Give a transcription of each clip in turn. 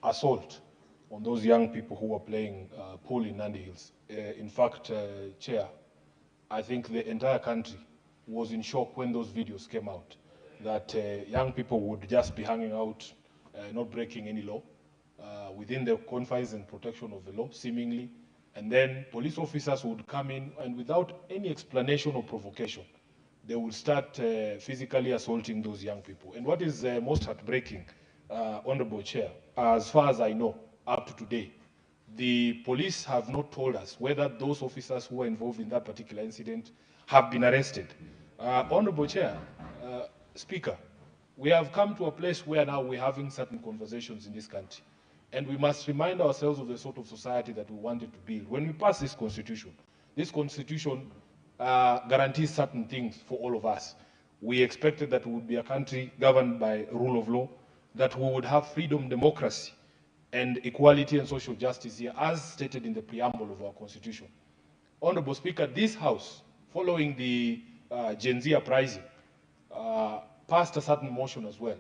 assault on those young people who were playing pool in Nandi Hills. In fact, Chair, I think the entire country was in shock when those videos came out, that young people would just be hanging out, not breaking any law, within the confines and protection of the law, seemingly, and then police officers would come in and without any explanation or provocation, they would start physically assaulting those young people. And what is most heartbreaking, Honorable Chair, as far as I know, up to today, the police have not told us whether those officers who were involved in that particular incident have been arrested. Honorable Chair, Speaker, we have come to a place where now we're having certain conversations in this country. And we must remind ourselves of the sort of society that we wanted to build. When we pass this constitution guarantees certain things for all of us. We expected that we would be a country governed by rule of law, that we would have freedom, democracy, and equality and social justice here, as stated in the preamble of our constitution. Honorable Speaker, this House, following the Gen Z uprising, passed a certain motion as well,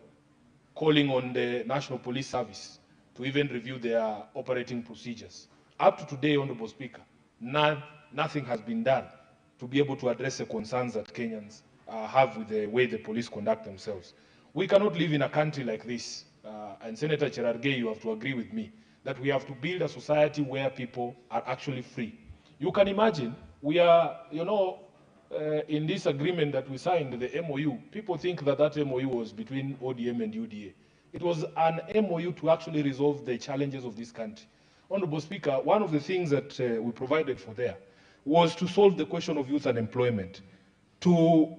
calling on the National Police Service to even review their operating procedures. Up to today, Honorable Speaker, nothing has been done to be able to address the concerns that Kenyans have with the way the police conduct themselves. We cannot live in a country like this, and Senator Cherargei, you have to agree with me, that we have to build a society where people are actually free. You can imagine, we are, in this agreement that we signed, the MOU, people think that that MOU was between ODM and UDA. It was an MOU to actually resolve the challenges of this country. Honorable Speaker, one of the things that we provided for there was to solve the question of youth unemployment, to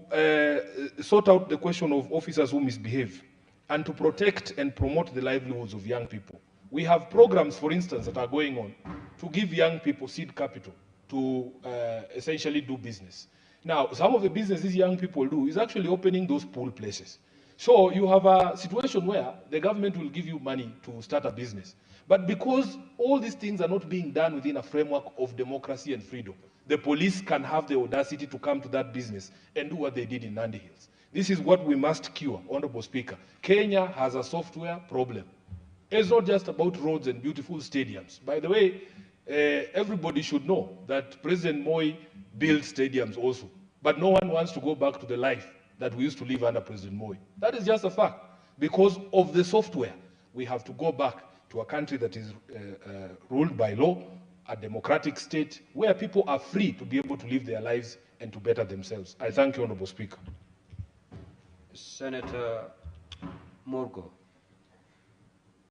sort out the question of officers who misbehave, and to protect and promote the livelihoods of young people. We have programs, for instance, that are going on to give young people seed capital to essentially do business. Now, some of the businesses young people do is actually opening those pool places. So you have a situation where the government will give you money to start a business. But because all these things are not being done within a framework of democracy and freedom, the police can have the audacity to come to that business and do what they did in Nandi Hills. This is what we must cure, Honorable Speaker. Kenya has a software problem. It's not just about roads and beautiful stadiums. By the way, everybody should know that President Moi built stadiums also. But no one wants to go back to the life that we used to live under President Moi. That is just a fact. Because of the software, we have to go back to a country that is ruled by law, a democratic state, where people are free to be able to live their lives and to better themselves. I thank you, Honorable Speaker. Senator Morgo.